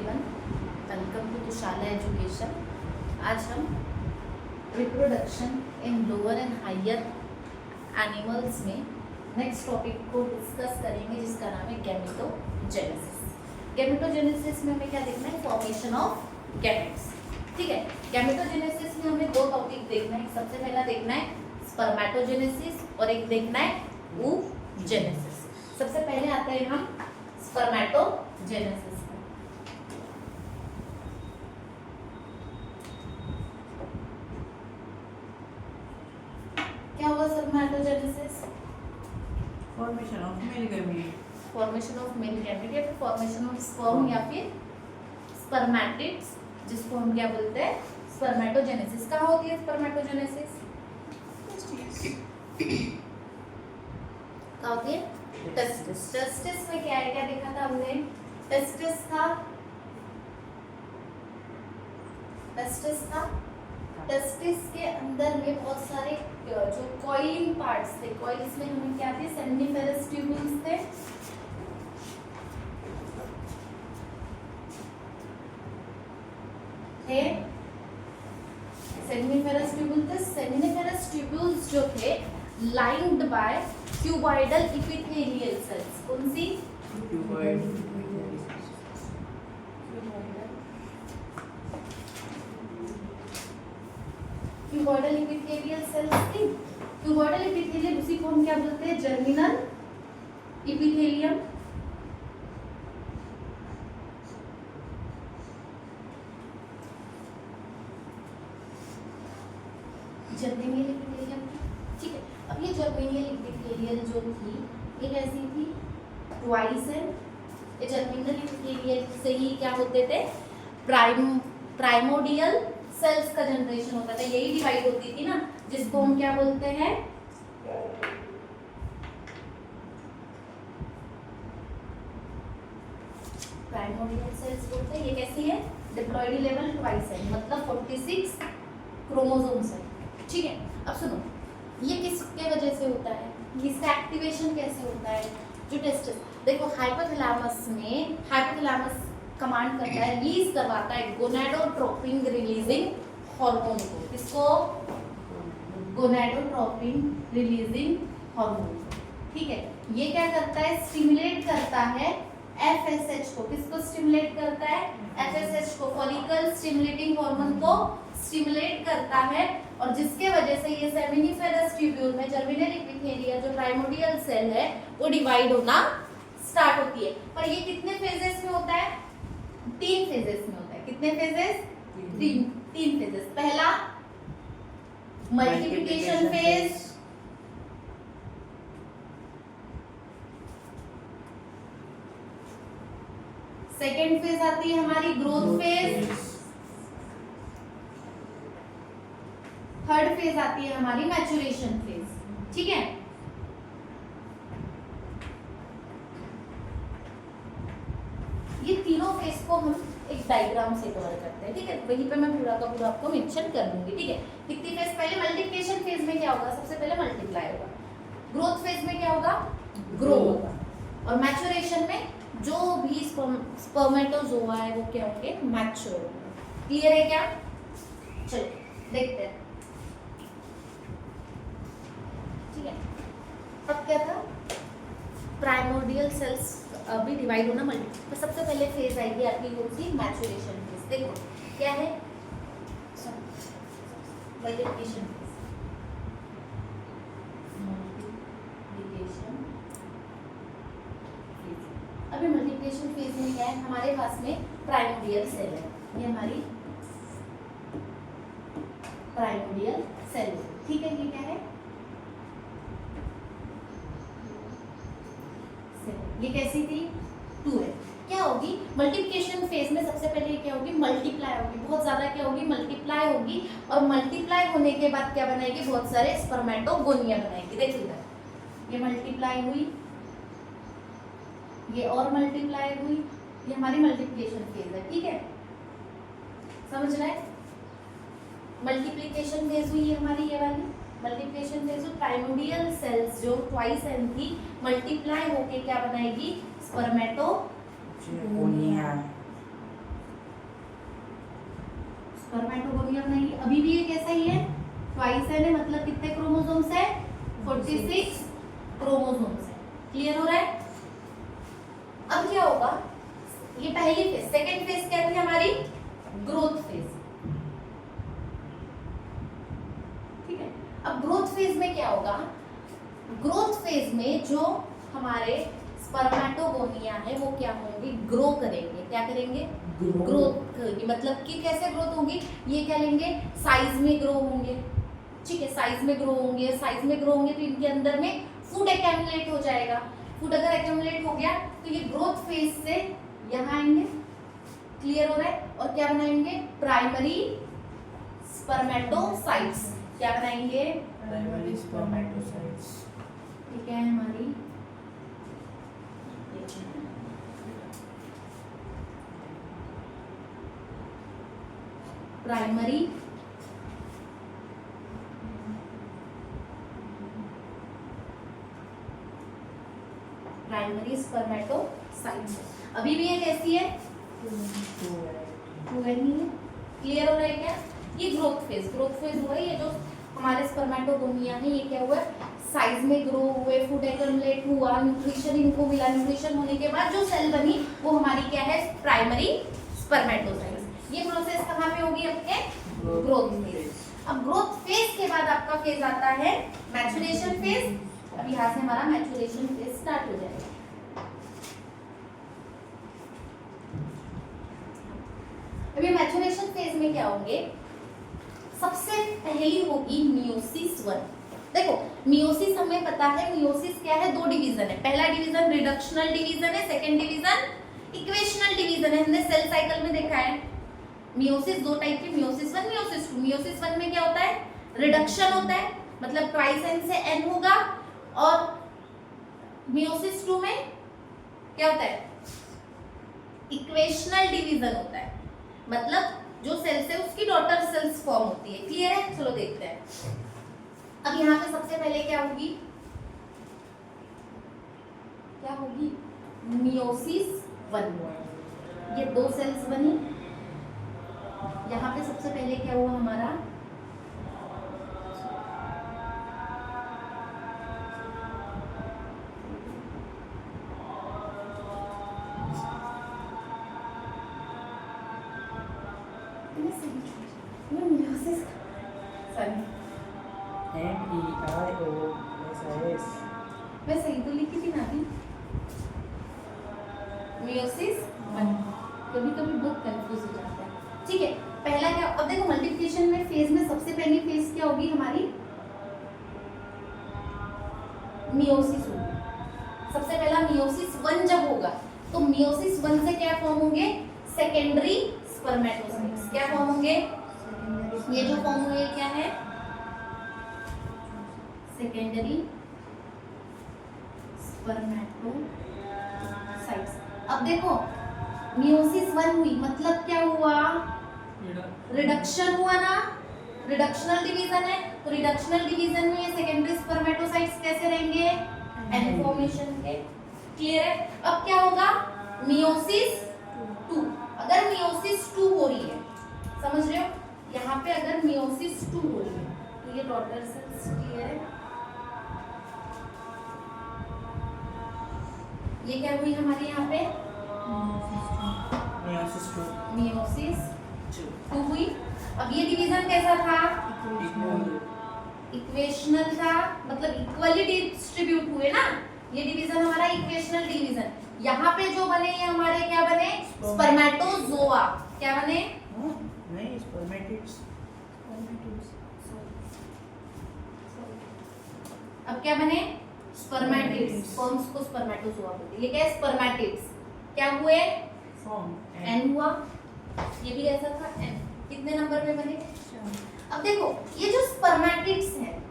Everyone, welcome to Tushala education. आज हम reproduction in lower and higher animals में next topic को डिस्कस करेंगे, जिसका नाम है गैमेटोजेनेसिस। गैमेटोजेनेसिस में हमें क्या देखना है? Formation of gametes. ठीक है, गैमेटोजेनेसिस में हमें दो टॉपिक देखना है। सबसे पहला देखना है स्पर्मेटोजेनेसिस और एक देखना है oogenesis। सबसे पहले आते हैं हम स्पर्मेटोजेनेसिस। क्या होगा spermatogenesis? Formation of male gamete. Formation of male gamete या फिर फॉर्मेशन ऑफ स्पर्म या फिर स्पर्मेटिड्स, जिसको हम क्या बोलते हैं? स्पर्मेटोजेनेसिस। कहाँ होती है स्पर्मेटोजेनेसिस? कहाँ होती है? टेस्टिस। टेस्टिस में क्या है? क्या देखा था हमने? टेस्टिस था, टेस्टिस था। टेस्टिस के अंदर में बहुत सारे जो कॉइलिंग पार्ट्स थे, कॉइल्स में हमें क्या थे? सेमिनिफेरस ट्यूब्यूल्स थे। सेमिनिफेरस ट्यूब्यूल थे। सेमिनिफेरस ट्यूब्यूल्स जो थे lined by cuboidal epithelial cells. कौन सी? क्यूबॉइडल इपिथेलियल सेल्स थी। क्यूबॉइडल इपिथेलियम, उसी को हम क्या बोलते हैं? Germinal epithelium. Germinal epithelium. ठीक है, अब ये जर्मिनियल इपिथेलियल जो थी, ये कैसी थी? ट्वाइस है। ये जर्मिनियल इपिथेलियल से ही क्या होते थे? प्राइमोडियल सेल्स का जनरेशन होता था। यही डिवाइड होती थी ना, जिसको हम क्या बोलते हैं? प्राइमोडियल सेल्स बोलते हैं। ये कैसी है? डिप्लॉइडी लेवल ट्वाइस है, मतलब 46 क्रोमोसोम्स है। ठीक है, अब सुनो, ये किसके वजह से होता है? इसका एक्टिवेशन कैसे होता है? जो टेस्टिस, देखो हाइपोथैलेमस में, हाइपोथैलेमस कमांड करता है, रिलीज करवाता है गोनाडोट्रोपिन रिलीजिंग हार्मोन को। किसको? Gonadotropin releasing hormone. ठीक है, ये क्या करता है? स्टिमुलेट करता है एफएसएच को। किसको स्टिमुलेट करता है? एफएसएच को, फॉलिकल स्टिमुलेटिंग हार्मोन को स्टिमुलेट करता है, और जिसके वजह से ये सेमिनिफेरस ट्यूब्यूल में जर्मिनल इपिथेलियल जो प्राइमोडियल सेल है वो डिवाइड होना स्टार्ट होती है। पर ये कितने फेजेस में होता है? 3 फेजेस में होता है। कितने फेजेस? 3 फेजेस। पहला मल्टीप्लिकेशन फेज, सेकेंड फेज आती है हमारी ग्रोथ फेज, थर्ड फेज आती है हमारी मैच्योरेशन फेज। ठीक है, ये तीनों फेज को हम एक डायग्राम से कवर करते हैं। ठीक है, वहीं पे मैं पूरा का पूरा आपको मेंशन कर दूंगी। ठीक है, कितनी फेज? पहले मल्टीप्लिकेशन फेज में क्या होगा? सबसे पहले मल्टीप्लाई होगा। ग्रोथ फेज में क्या होगा? ग्रो होगा। और मैच्योरेशन में जो भी स्पर्मेटोजोआ है वो क्या होंगे? मैच्योर होंगे। क्लियर है क्या? चलो देखते हैं। ठीक है, अब क्या था? प्राइमोडियल सेल्स अभी डिवाइड होना मल्टी, तो सबसे पहले फेज आएगी आपकी कौन सी? Maturation phase. देखो क्या है? Multiplication phase. Multiplication phase. अभी मल्टीप्लिकेशन फेज में क्या है? हमारे पास में प्राइमोडियल सेल है, ये हमारी प्राइमोडियल सेल। ठीक है, ये क्या है? ये कैसी थी? 2 है। क्या होगी मल्टीप्लिकेशन फेज में? सबसे पहले क्या होगी? मल्टीप्लाई होगी, बहुत ज्यादा क्या होगी? मल्टीप्लाई होगी, और मल्टीप्लाई होने के बाद क्या बनाएगी? बहुत सारे स्पर्मेटोगोनिया बनाएगी। देखिए इधर, ये मल्टीप्लाई हुई, ये और मल्टीप्लाई हुई, ये हमारी मल्टीप्लिकेशन फेज है। ठीक है, समझ रहे हैं? मल्टीप्लिकेशन फेज हुई है हमारी, ये वाली मल्टीप्लिकेशन फेज। प्राइमोडियल सेल्स जो ट्वाइस एन थी, मल्टीप्लाई होके क्या बनाएगी? स्पर्मेटोगोनिया। स्पर्मेटोगोनिया बनाएंगे। अभी भी ये कैसा ही है, ट्वाइस है, मतलब कितने क्रोमोसोम्स है, 46 क्रोमोसोम्स है। क्लियर हो रहा है? अब क्या होगा, ये पहली फेज। सेकेंड फेज क्या थी हमारी, ग्रोथ फेज। ठीक है, अब ग्रोथ फेज में क्या होगा, ग्रोथ फेज में जो हमारे स्पर्मेटोगोनिया है वो क्या होंगे, ग्रो करेंगे। क्या करेंगे, ग्रोथ करेंगे। मतलब कि कैसे ग्रोथ होंगी, ये क्या लेंगे, साइज में ग्रो होंगे। ठीक है, साइज में ग्रो होंगे। साइज में ग्रो होंगे तो इनके अंदर में फूड एक्यूमुलेट हो जाएगा। फूड अगर एक्यूमुलेट हो गया तो ये ग्रोथ फेज से यहाँ आएंगे। क्लियर हो रहा है? और क्या बनाएंगे, प्राइमरी स्पर्मेटोसाइट्स। क्या बनाएंगे, प्राइमरी स्पर्मेटोसाइट्स। ठीक है, हमारी प्राइमरी स्पर्मेटोसाइट्स। अभी भी ये कैसी है, हुआ नहीं है। क्लियर हो रहा है क्या? ये ग्रोथ फेज हुआ है। ये जो हमारे स्पर्मेटोगोनिया है ये क्या हुआ, साइज में ग्रो हुए, फूड एक्यूमुलेट हुआ, न्यूट्रिशन इनको मिला। न्यूट्रिशन होने के बाद जो सेल बनी वो हमारी क्या है, प्राइमरी स्पर्मेटोसाइट्स। ये प्रोसेस कहाँ पे होगी, आपके ग्रोथ फेज। अब ग्रोथ फेज के बाद आपका फेज आता है मैच्योरेशन फेज। अब यहाँ से हमारा मैच्योरेशन फेज स्टार्ट हो जाएगा। अभी मैच्योरेशन फेज में क्या होंगे, सबसे पहली होगी मियोसिस 1। देखो मियोसिस हमें पता है, मियोसिस क्या है, दो डिवीजन है। पहला डिवीजन रिडक्शनल डिवीजन है, सेकंड डिवीजन इक्वेशनल डिवीजन है। हमने सेल साइकिल में देखा है मियोसिस दो टाइप की, मियोसिस 1 मियोसिस 2। मियोसिस 1 में क्या होता है, रिडक्शन होता है, मतलब ट्वाइस एन से एन होगा। और मियोसिस 2 में क्या होता है, इक्वेशनल डिवीजन होता है, मतलब जो सेल्स है उसकी डॉटर सेल्स फॉर्म होती है। क्लियर है? चलो देखते हैं। अब यहाँ पे सबसे पहले क्या होगी, मियोसिस 1। ये दो सेल्स बनी। यहाँ पे सबसे पहले क्या हुआ हमारा, मैं सही तो लिखी थी ना अभी, मियोसिस 1। कभी कभी बहुत कंफ्यूज हो जाता है। ठीक है, पहला क्या, अब देखो मल्टीप्लिकेशन में फेज में सबसे पहली फेज क्या होगी हमारी, मियोसिस होगी। सबसे पहला मियोसिस 1 जब होगा तो मियोसिस 1 से क्या फॉर्म होंगे, सेकेंडरी स्पर्मेटोसाइट्स। क्या फॉर्म होंगे, ये जो फॉर्म हुए क्या है, सेकेंडरी स्पर्मेटोसाइट्स। अब देखो मियोसिस 1 हुई मतलब क्या हुआ, रिडक्शन हुआ ना, रिडक्शनल डिवीजन है। तो रिडक्शनल डिवीजन में ये सेकेंडरी स्पर्मेटोसाइट्स कैसे रहेंगे, एन फॉर्मेशन के। क्लियर है? अब क्या होगा, मियोसिस 2। अगर मियोसिस 2 हो रही है, समझ रहे हो, यहाँ पे अगर मियोसिस 2 हो रही है तो ये डॉटर सेल्स। क्लियर है? ये क्या हुई हमारी यहाँ पे, मियोसिस 2 हुई। अब ये डिवीजन कैसा था, इक्वेशनल था, मतलब इक्वली डिस्ट्रीब्यूट हुए ना। ये डिवीजन हमारा इक्वेशनल डिवीजन। यहाँ पे जो बने ये हमारे क्या बने, स्पर्मेटोजोआ। क्या बने, नहीं स्पर्मेटिड्स। अब क्या बने, स्पर्मेटिड्स। स्पर्म्स को स्पर्मेटोजोआ बोलते हैं। ये क्या है, स्पर्मेटिड्स। क्या हुए, एन हुआ। ये भी ऐसा था, एन। कितने नंबर में बने, अब देखो ये जो स्पर्मेटिड्स हैं,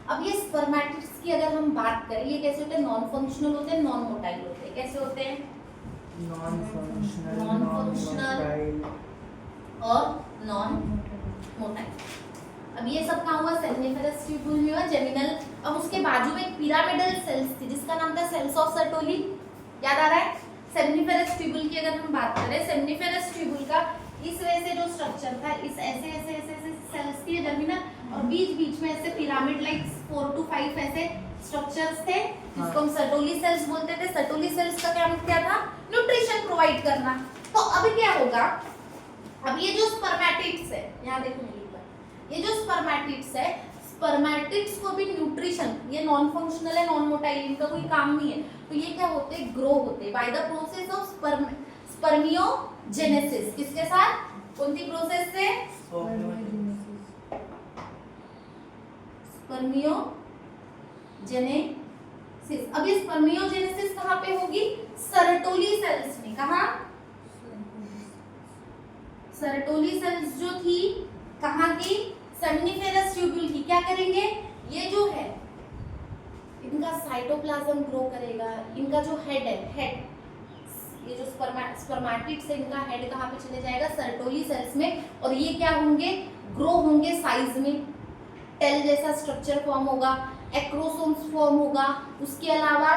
अब ये स्पर्मेटिड्स की अगर हम बात करें, ये कैसे होते हैं, नॉन फंक्शनल होते हैं, नॉन मोटाइल होते हैं। कैसे होते हैं, नॉन फंक्शनल और नॉन मोटाइल। अब ये सब कहाँ हुआ, सेमिनिफेरस ट्यूब्यूल में हुआ, जेमिनल। अब उसके बाजू में एक पिरामिडल सेल्स थी जिसका नाम था सेल्स ऑफ सर्टोली। याद आ रहा है? सेमिनिफेरस ट्यूब्यूल की अगर हम बात करें, सेमिनिफेरस ट्यूब्यूल का इस वजह से जो स्ट्रक्चर था, इस ऐसे ऐसे ऐसे ऐसे सेल्स थी जर्मिनल, और बीच बीच में ऐसे पिरामिड लाइक 4 to 5 ऐसे स्ट्रक्चर्स थे जिसको हम सर्टोली सेल्स बोलते थे। सर्टोली सेल्स का काम क्या था? न्यूट्रिशन प्रोवाइड करना। तो अब क्या होगा, अब ये जो स्पर्मेटिड्स है, यहाँ देखो मेरे ऊपर, ये जो स्पर्मेटिड्स है, स्पर्मेटिड्स को भी न्यूट्रिशन, ये नॉन फंक्शनल है, नॉन मोटाइल, इनका कोई काम नहीं है, तो ये क्या होते हैं? ग्रो होते हैं by the process of spermiogenesis. किसके साथ? कौन सी प्रोसेस से? स्पर्मियोजेनेसिस। अब ये स्पर्मियोजेनेसिस कहाँ पे होगी? सर्टोली सेल्स में। कहाँ? सर्टोली सेल्स जो थी कहाँ की? सेमिनिफेरस ट्यूब्यूल की। क्या करेंगे? ये जो है इनका साइटोप्लाज्म ग्रो करेगा। इनका जो हेड है, हेड, ये जो स्पर्मेटिड्स है, इनका हेड कहाँ पे चले जाएगा? सर्टोली सेल्स में। और ये क्या होंगे? ग्रो होंगे साइज में, टेल जैसा स्ट्रक्चर फॉर्म होगा, एक्रोसोम्स फॉर्म होगा, उसके अलावा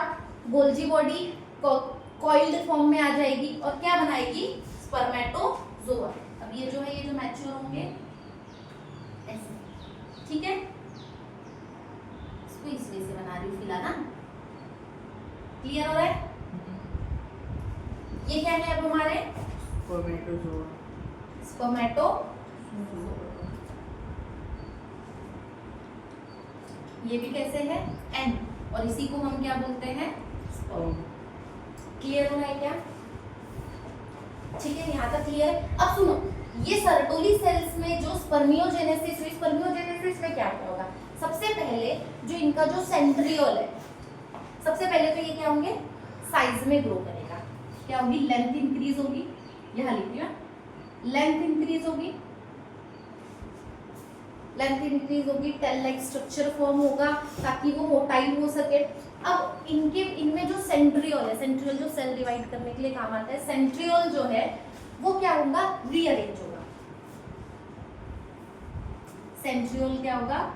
गोल्जी बॉडी कॉइल्ड फॉर्म में आ जाएगी और क्या बनाएगी? स्पर्मेटोजोआ। अब ये जो है, ये जो मैच्योर होंगे ऐसे, ठीक है? इसको इस वे से बना रही हूँ फिलहाल ना, क्लियर हो रहा है? ये क्या है अब हमारे? स्पर्मेटो। ये भी कैसे है? एन, और इसी को हम क्या बोलते हैं? स्पर्म। क्लियर हो रहा है क्या? ठीक है, यहाँ तक क्लियर है। अब सुनो, ये सर्टोली सेल्स में जो स्पर्मियोजेनेसिस हुई, स्पर्मियोजेनेसिस में क्या क्या होगा? सबसे पहले जो इनका जो सेंट्रियोल है, सबसे पहले तो ये क्या होंगे? साइज में ग्रो करेगा। क्या होगी? लेंथ इंक्रीज होगी, यहाँ लिख दिया, लेंथ इंक्रीज होगी, लेंथ इंक्रीज होगी, टेल लाइक स्ट्रक्चर फॉर्म होगा ताकि वो मोटाइल हो सके। अब इनमें जो सेंट्रियोल है, सेंट्रियोल जो सेल डिवाइड करने के लिए काम आता है, सेंट्रियोल जो है वो क्या होगा? रीअरेंज होगा। सेंट्रियोल क्या होगा?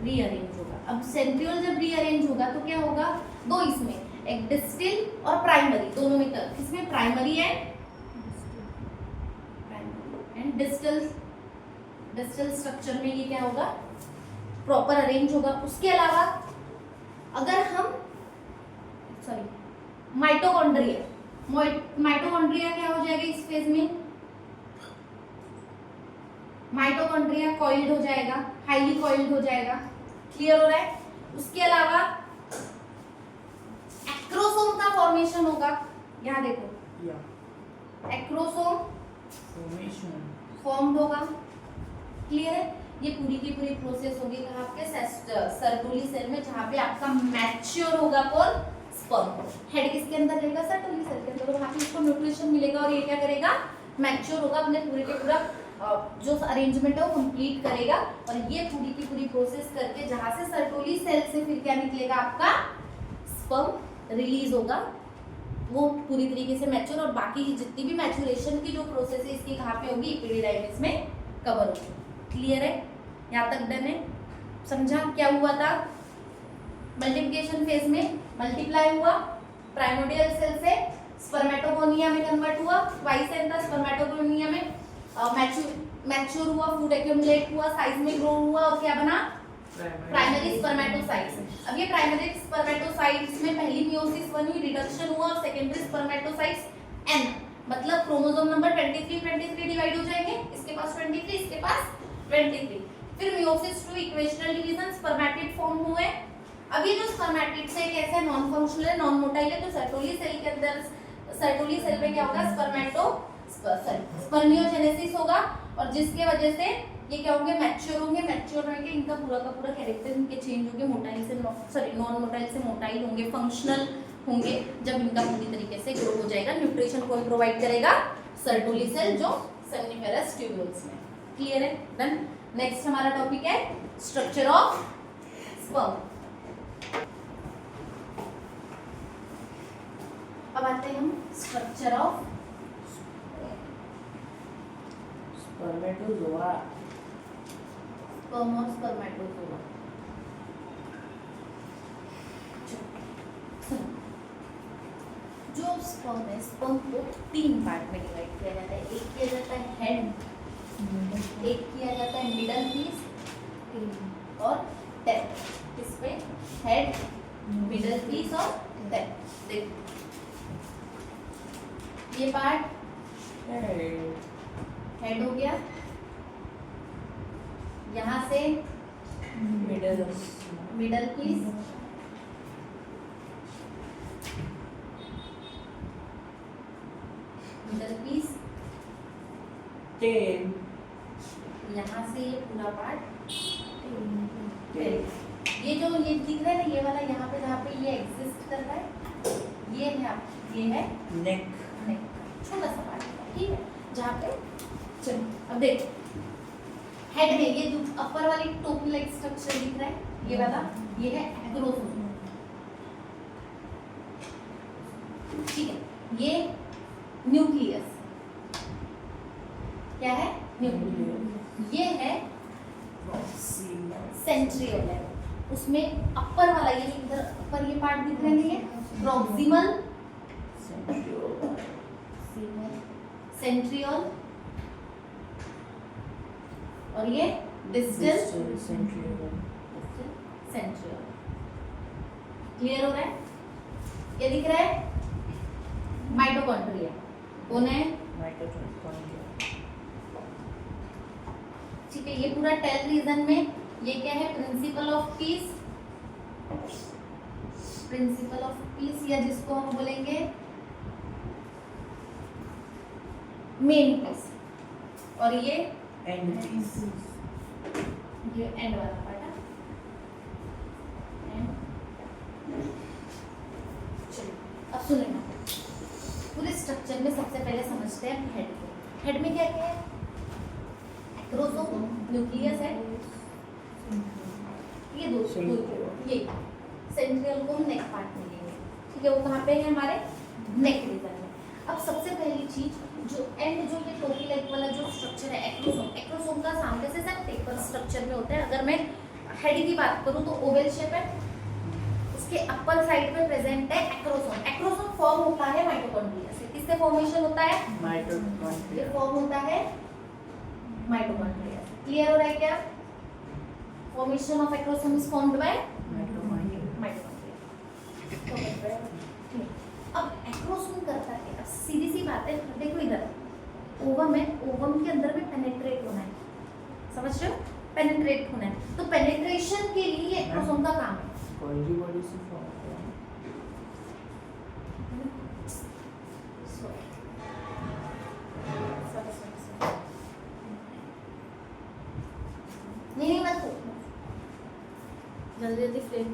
रीअरेंज होगा। अब सेंट्रियोल जब रीअरेंज होगा तो क्या होगा? दो इसमें, एक डिस्टिल और प्राइमरी, दोनों में किसमें? Primary and distal. Distal structure में ये क्या होगा? प्रॉपर अरेंज होगा। उसके अलावा अगर हम माइटोकॉन्ड्रिया, माइटोकॉन्ड्रिया क्या हो जाएगा इस फेज में? माइटोकॉन्ड्रिया कॉइल्ड हो जाएगा, हाईली कॉइल्ड हो जाएगा। क्लियर हो रहा है? उसके अलावा एक्रोसोम का फॉर्मेशन होगा, यहाँ देखो, एक्रोसोम फॉर्म होगा। क्लियर है? ये पूरी की पूरी प्रोसेस होगी कहाँ पे? सर्टोली सेल में, जहाँ पे आपका मैच्योर होगा कौन? स्पर्म। हेड किसके अंदर रहेगा? सर्टोली सेल के अंदर। तो वहाँ पे इसको न्यूट्रिशन मिलेगा और ये क्या करेगा? मैच्योर होगा, अपने पूरे के पूरा जो अरेंजमेंट है वो कंप्लीट करेगा। और ये पूरी की पूरी प्रोसेस करके जहाँ से सर्टोली सेल से फिर क्या निकलेगा? आपका स्पर्म रिलीज होगा, वो पूरी तरीके से मैच्योर। और बाकी जितनी भी मैच्योरेशन की जो प्रोसेस है इसकी कहाँ पे होगी? एपिडिडाइमिस में कवर होगी। क्लियर है? यहाँ तक डन है? समझा क्या हुआ था? मल्टीप्लिकेशन फेज में मल्टीप्लाई हुआ, प्राइमोर्डियल सेल से स्पर्मेटोगोनिया में कन्वर्ट हुआ, वाइस एंड स्पर्मेटोगोनिया में मैच्योर हुआ, फूड एक्यूमुलेट हुआ, साइज में ग्रो हुआ और क्या बना? Primary spermatocytes. अब ये प्राइमरी स्पर्मेटोसाइट्स में पहली मियोसिस 1 हुई, रिडक्शन हुआ, और सेकेंडरी स्पर्मेटोसाइट्स n, मतलब क्रोमोसोम नंबर 23 डिवाइड हो जाएंगे, इसके पास 23, इसके पास 23। फिर meiosis 2 equational division, spermatid form हुए। अब ये जो स्पर्मेटिड्स है कैसे? नॉन फंक्शनल है, नॉन मोटाइल है। तो सर्टोली सेल के अंदर, सर्टोली सेल में क्या होगा? स्पर्मियोजेनेसिस होगा, और जिसके वजह से ये क्या होंगे? मैच्योर होंगे। मैच्योर होंगे, इनका पूरा का पूरा कैरेक्टर इनके चेंज होंगे, मोटाइल से नॉन मोटाइल से मोटाइल होंगे, फंक्शनल होंगे जब इनका पूरी तरीके से ग्रो हो जाएगा। न्यूट्रिशन कौन प्रोवाइड करेगा? सर्टोली सेल, जो सेमिनिफेरस ट्यूब्यूल्स में। क्लियर है? डन। नेक्स्ट हमारा टॉपिक है स्ट्रक्चर ऑफ स्पर्म। अब आते हैं हम स्ट्रक्चर ऑफ स्पर्मेटोजोआ। स्पर्म और स्पर्मेटोजोआ। जो जो स्पर्म है, स्पर्म को 3 पार्ट में डिवाइड किया जाता है। एक किया जाता है हेड, एक किया जाता है मिडल पीस और टेल। इसमें हेड, मिडल पीस और टेल। देखो ये पार्ट हेड हो गया, यहाँ से middle middle piece, middle piece, tail यहाँ से ये पूरा पार्ट टेल। ये जो ये दिख रहा है ना, ये वाला यहाँ पे जहाँ पे ये एग्जिस्ट कर रहा है, ये है नेक नेक, छोटा सा पार्ट, ठीक है, जहाँ पे चलो अब देखो हेड में ये जो अपर वाली टोपी लाइक स्ट्रक्चर दिख रहा है, ये वाला ये है एक्रोसोम, ठीक है। ये न्यूक्लियस, क्या है न्यूक्लियस, ये है सेंट्रियोल है। उसमें अपर वाला ये इधर अपर ये पार्ट दिख रहे हैं, प्रॉक्सिमल सेंट्रियोल और ये डिस्टल सेंट्रियोल। क्लियर हो रहा है? ये दिख रहा है माइटोकॉन्ड्रिया, कौन है ठीक है। ये पूरा टेल रीजन में ये क्या है, principle of peace, principle of peace या जिसको हम बोलेंगे मेन पीस, और ये एंड पीस, ये एंड वाला पार्ट है। चलिए अब सुनिए ना, पूरे स्ट्रक्चर में सबसे पहले समझते हैं हेड को। हेड में क्या क्या है, एक्रोसोम, न्यूक्लियस है, ये दो ये सेंट्रियल को हम नेक पार्ट में लेंगे, ठीक है। वो कहाँ पे है, हमारे नेक रीजन में। अब सबसे पहली चीज जो एंड जो ये टोपी लाइक वाला जो स्ट्रक्चर है एक्रोसोम, एक्रोसोम का सामने से सब टेपर स्ट्रक्चर में होता है। अगर मैं हेड की बात करूँ तो ओवल शेप है, उसके अपर साइड में प्रेजेंट है एक्रोसोम। एक्रोसोम फॉर्म होता है माइटोकॉन्ड्रिया से। किससे फॉर्मेशन होता है, माइटोकॉन्ड्रिया, ये फॉर्म होता है माइटोकॉन्ड्रिया से। क्लियर हो रहा है क्या? Formation of acrosome is formed by mitochondria. अब एक्रोसोम करता है, अब सीधी सी बात है, देखो इधर ओवम है, ओवम के अंदर में पेनिट्रेट होना है, समझ रहे हो, पेनिट्रेट होना है। तो पेनिट्रेशन के लिए एक्रोसोम का काम है। गोल्गी बॉडी से फॉर्म होता है। नहीं मत जल्दी जल्दी फ्रेम।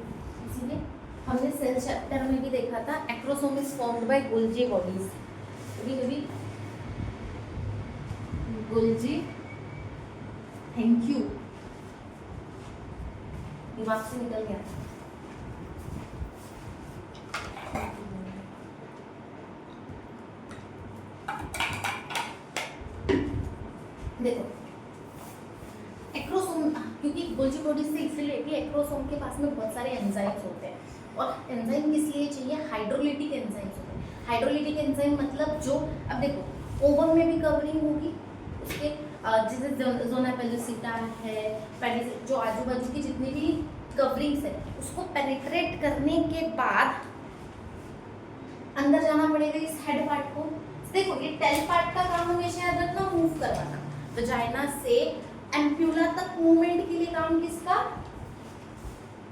इसीलिए हमने सेल चैप्टर में भी देखा था acrosome is formed by Golgi bodies. कभी गोल्जी, थैंक यू, दिमाग से निकल गया। देखो एक्रोसोम, क्योंकि गोल्जी बॉडी से इसलिए कि एक्रोसोम के पास में बहुत सारे एंजाइम्स होते हैं, और एंजाइम किस लिए चाहिए, हाइड्रोलिटिक एंजाइम्स होते हैं। हाइड्रोलिटिक एंजाइम मतलब जो, अब देखो ओवम में भी कवरिंग होगी उसके, जैसे जोना पेलोसिटा है, जो आजू बाजू की जितनी भी कवरिंग्स है उसको पेनिट्रेट करने के बाद अंदर जाना पड़ेगा इस हेड पार्ट को। देखो ये टेल पार्ट का काम हमेशा याद रखना, मूव करवाना। वजाइना से एम्प्यूला तक मूवमेंट के लिए काम किसका,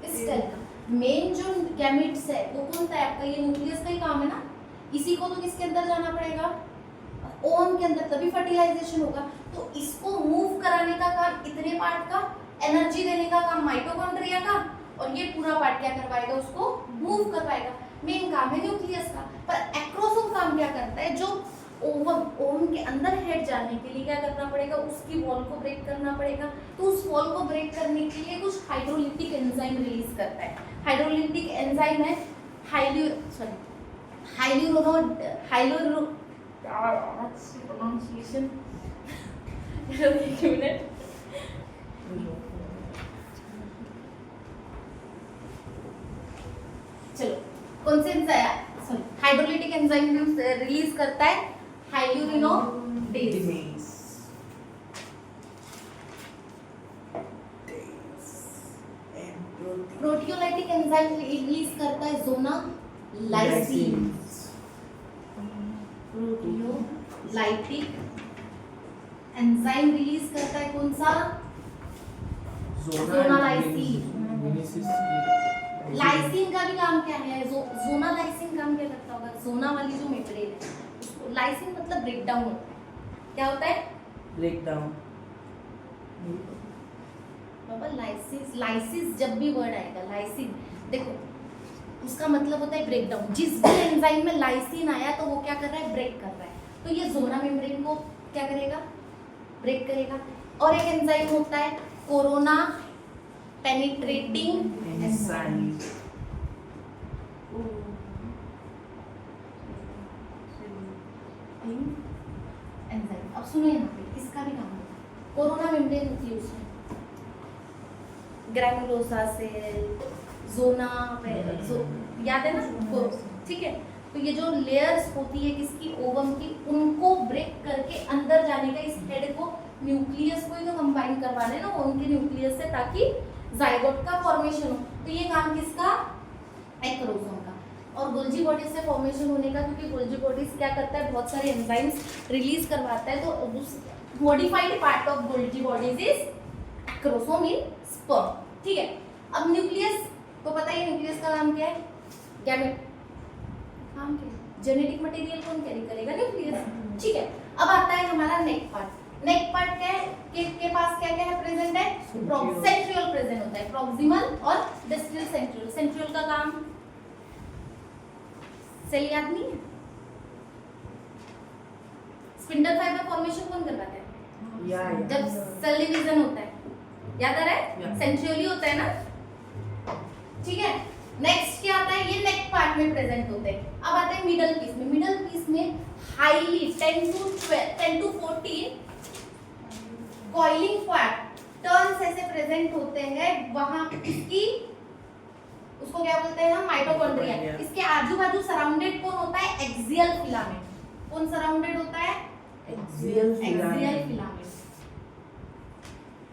इस टेल का। मेन जो गैमेट्स है वो कौन सा है आपका, ये न्यूक्लियस का ही काम है ना। इसी को तो किसके अंदर जाना पड़ेगा, ओवम के अंदर, तभी फर्टिलाइजेशन होगा। तो इसको मूव कराने का काम इतने पार्ट का, एनर्जी देने का काम माइटोकॉन्ड्रिया का, और ये पूरा पार्ट क्या करवाएगा, उसको मूव करवाएगा। मेन काम है न्यूक्लियस का। पर एक्रोसोम काम क्या करता है, जो ओवम के अंदर हेड जाने के लिए क्या करना पड़ेगा, उसकी वॉल को ब्रेक करना पड़ेगा। तो उस वॉल को ब्रेक करने के लिए कुछ हाइड्रोलिटिक एंजाइम रिलीज करता है। हाइड्रोलिटिक एंजाइम है प्रोनाउंसिएशन एक मिनट, चलो कौन से enzyme, sorry hydrolytic enzyme release करता है हाइल्यूरिनोडेज। प्रोटियोलाइटिक एंजाइम रिलीज करता है ज़ोनालाइसिन। प्रोटियोलाइटिक एंजाइम रिलीज करता है कौन सा? ज़ोनालाइसिन। लाइसिन का भी काम क्या है? ज़ोनालाइसिन काम क्या करता होगा? ज़ोना वाली जो मेम्ब्रेन है उसको लाइसिन मतलब ब्रेक डाउन होता है। क्या होता है? Break down. बाबा लाइसिस, लाइसिस जब भी वर्ड आएगा लाइसिन, देखो उसका मतलब होता है ब्रेक डाउन। जिस भी एंजाइम में लाइसिन आया तो वो क्या कर रहा है? ब्रेक कर रहा है। तो ये ज़ोना मेम्ब्रेन को क्या करेगा? ब्रेक करेगा। और एक एंजाइम होता है कोरोना पेनिट्रेटिंग एंजाइम। अब सुनो यहाँ पे इसका भी काम होता है। कोरोना मेम्ब्रेन होती है उसमें ग्रैनुलोसा सेल, जोना, याद है ना? ठीक है। तो ये जो लेयर्स होती है किसकी? ओवम की, उनको ब्रेक करके अंदर जाने का, इस हेड को न्यूक्लियस को ही तो कंबाइन करवाने ना उनके न्यूक्लियस से, ताकि जाइगोट का फॉर्मेशन हो। तो ये काम किसका? एक्रोसोम का। और गोल्जी बॉडीज से फॉर्मेशन होने का, क्योंकि गोल्जी बॉडीज क्या करता है? बहुत सारे एंजाइम्स रिलीज करवाता है। तो modified part of Golgi bodies is acrosome in sperm. ठीक है। अब न्यूक्लियस तो पता ही है, न्यूक्लियस का काम क्या है? गैमेट। काम क्या है? जेनेटिक मटेरियल कौन कैरी करेगा? न्यूक्लियस। ठीक है। अब आता है हमारा नेक पार्ट। नेक पार्ट क्या है? के पास क्या क्या है प्रेजेंट है? सेंट्रियोल प्रेजेंट होता है, प्रॉक्सिमल और डिस्टल सेंट्रियोल। सेंट्रियोल का काम सेल याद नहीं है? स्पिंडल फाइबर फॉर्मेशन कौन करवाता है? जब सेल डिवीजन होता है, याद आ रहा है? सेंट्रियोली होता है ना? ठीक है। नेक्स्ट क्या आता है? ये नेक पार्ट में प्रेजेंट होते हैं। अब आते हैं मिडल पीस में। मिडल पीस में highly 10 to 14 coiling part turns ऐसे प्रेजेंट होते हैं। वहां इसकी उसको क्या बोलते हैं हम? माइटोकॉन्ड्रिया। इसके आजू बाजू सराउंडेड कौन होता है? Axial filament. कौन सराउंडेड होता है? Axial filament.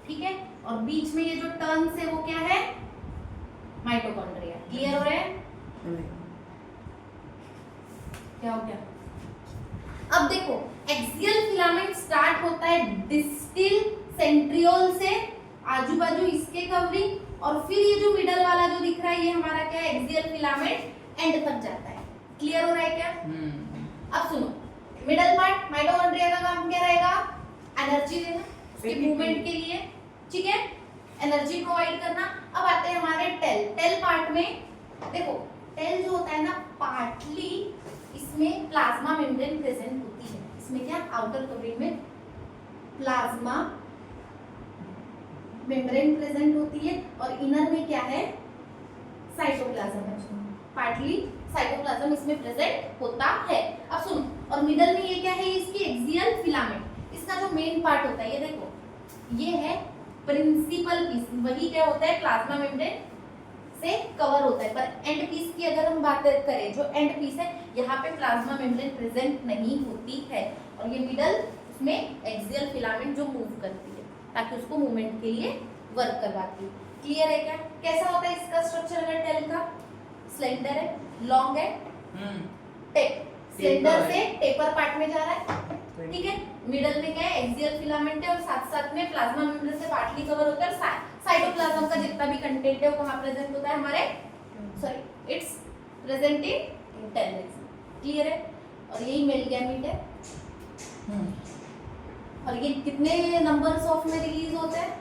ठीक है। और बीच में ये जो टर्न्स है वो क्या है? माइटोकॉन्ड्रिया। क्लियर हो रहा है? क्या हो गया? अब देखो, एक्सियल फिलामेंट स्टार्ट होता है डिस्टिल सेंट्रियोल से, आजू बाजू इसके कवरिंग, और फिर ये जो मिडल वाला जो दिख रहा है ये हमारा क्या है? एक्सियल फिलामेंट एंड तक जाता है। क्लियर हो रहा है क्या? अब सुनो, मिडल पार्ट माइटोकॉन्ड्रिया का काम क्या रहेगा? एनर्जी देना उसके मूवमेंट के लिए। ठीक है, एनर्जी प्रोवाइड करना। अब आते हैं हमारे टेल। टेल पार्ट में देखो, टेल जो होता है ना, पार्टली इसमें प्लाज्मा मेम्ब्रेन प्रेजेंट होती है। इसमें क्या? आउटर कवरिंग में प्लाज्मा मेम्ब्रेन प्रेजेंट होती है, और इनर में क्या है? साइटोप्लाज्म। पार्टली साइटोप्लाज्म इसमें प्रेजेंट होता है। अब सुनो, और मिडल में ये क्या है? इसकी एक्सियल फिलामेंट। इसका जो मेन पार्ट होता है, ये देखो, ये है प्रिंसिपल पीस। वही क्या होता है? प्लाज्मा मेम्ब्रेन से कवर होता है। पर एंड पीस की अगर हम बात करें, जो एंड पीस है, यहाँ पे प्लाज्मा मेम्ब्रेन प्रेजेंट नहीं होती है, और ये मिडल उसमें एक्सियल फिलामेंट जो मूव करती है ताकि उसको मूवमेंट के लिए वर्क करवाती है। क्लियर है क्या? कैसा होता है इसका स्ट्रक्चर? अगर टेल का स्लेंडर है, लॉन्ग है, स्लेंडर से टेपर पार्ट में जा रहा है। ठीक है। मिडल में क्या है? एक्सियल फिलामेंट है, और साथ साथ में प्लाज्मा मेम्ब्रेन से पार्टली कवर होता है। और साइटोप्लाज्म का जितना भी कंटेंट है वो कहाँ प्रेजेंट होता है? हमारे it's present in tail. Clear है? और यही मेल गैमीट है। और ये कितने नंबर्स ऑफ में रिलीज होते हैं?